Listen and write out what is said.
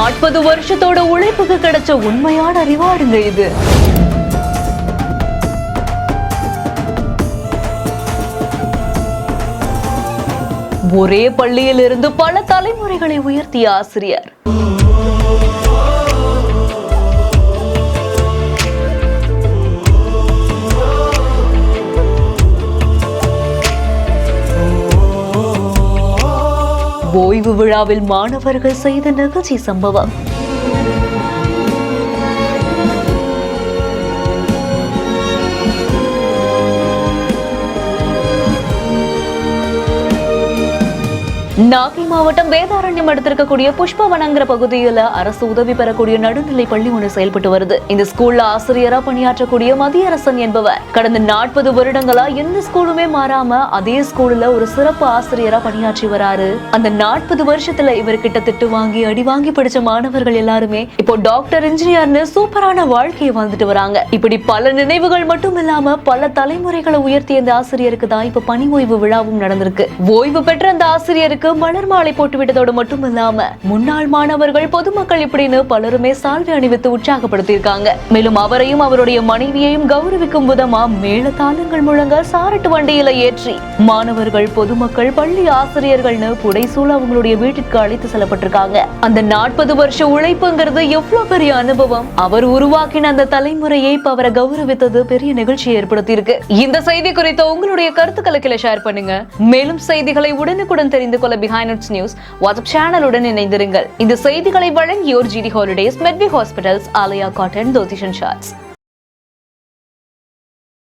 40 வருஷத்தோட உழைப்புக்கு கிடைச்ச உண்மையான ரிவார்டுங்க இது. ஒரே பள்ளியில் இருந்து பல தலைமுறைகளை உயர்த்திய ஆசிரியர். ஓய்வு விழாவில் மாணவர்கள் செய்த நெகிழ்ச்சி சம்பவம். நாகை மாவட்டம் வேதாரண்யம் எடுத்திருக்கக்கூடிய புஷ்பவனங்கிற பகுதியில அரசு உதவி பெறக்கூடிய நடுநிலை பள்ளி ஒன்று செயல்பட்டு வருது. இந்த ஸ்கூல்ல ஆசிரியரா பணியாற்றக்கூடிய மதியரசன் என்பவர் கடந்த 40 வருடங்களா எந்த ஸ்கூலுமே மாறாம அதே ஸ்கூல்ல ஒரு சிறப்பு ஆசிரியரா பணியாற்றி வராரு. அந்த 40 வருஷத்துல இவர்கிட்ட திட்டு வாங்கி அடி வாங்கி படிச்ச மாணவர்கள் எல்லாருமே இப்போ டாக்டர், இன்ஜினியர்னு சூப்பரான வாழ்க்கையை வாழ்ந்துட்டு வராங்க. இப்படி பல நினைவுகள் மட்டும் இல்லாம பல தலைமுறைகளை உயர்த்திய இந்த ஆசிரியருக்கு தான் இப்ப பணி ஓய்வு விழாவும் நடந்திருக்கு. ஓய்வு பெற்ற அந்த ஆசிரியருக்கு மலர் மாலை போட்டு விட்டதோடு மட்டும் இல்லாம முன்னாள் மாணவர்கள், பொதுமக்கள் இப்படின்னு பலருமே சால்வை அணிவித்து உற்சாகப்படுத்தியிருக்காங்க. மேலும் அவரையும் அவருடைய மனைவியையும் கௌரவிக்கும் விதமா மேளதாளங்கள் முழங்க சாரட்டு வண்டியில ஏற்றி மாணவர்கள், பொதுமக்கள், பள்ளி ஆசிரியர்கள்னு புடைசூழ அவங்களுடைய வீட்டிற்கு அழைத்து செல்லப்பட்டிருக்காங்க. அந்த 40 வருஷ உழைப்புங்கிறது எவ்வளவு பெரிய அனுபவம். அவர் உருவாக்கின அந்த தலைமுறையை இப்ப அவரை கௌரவித்தது பெரிய நிகழ்ச்சியை ஏற்படுத்தி இருக்கு. இந்த செய்தி குறித்த உங்களுடைய கருத்துக்களை ஷேர் பண்ணுங்க. மேலும் செய்திகளை உடனுக்குடன் தெரிந்து கொள்ள Behind Its News வாட்ஸ்அப் சேனலுடன் இணைந்திருங்கள். இந்த செய்திகளை வழங்கியோர் GD Holidays, Medway Hospitals, Alaya Cotton, Dhotishan Shirts.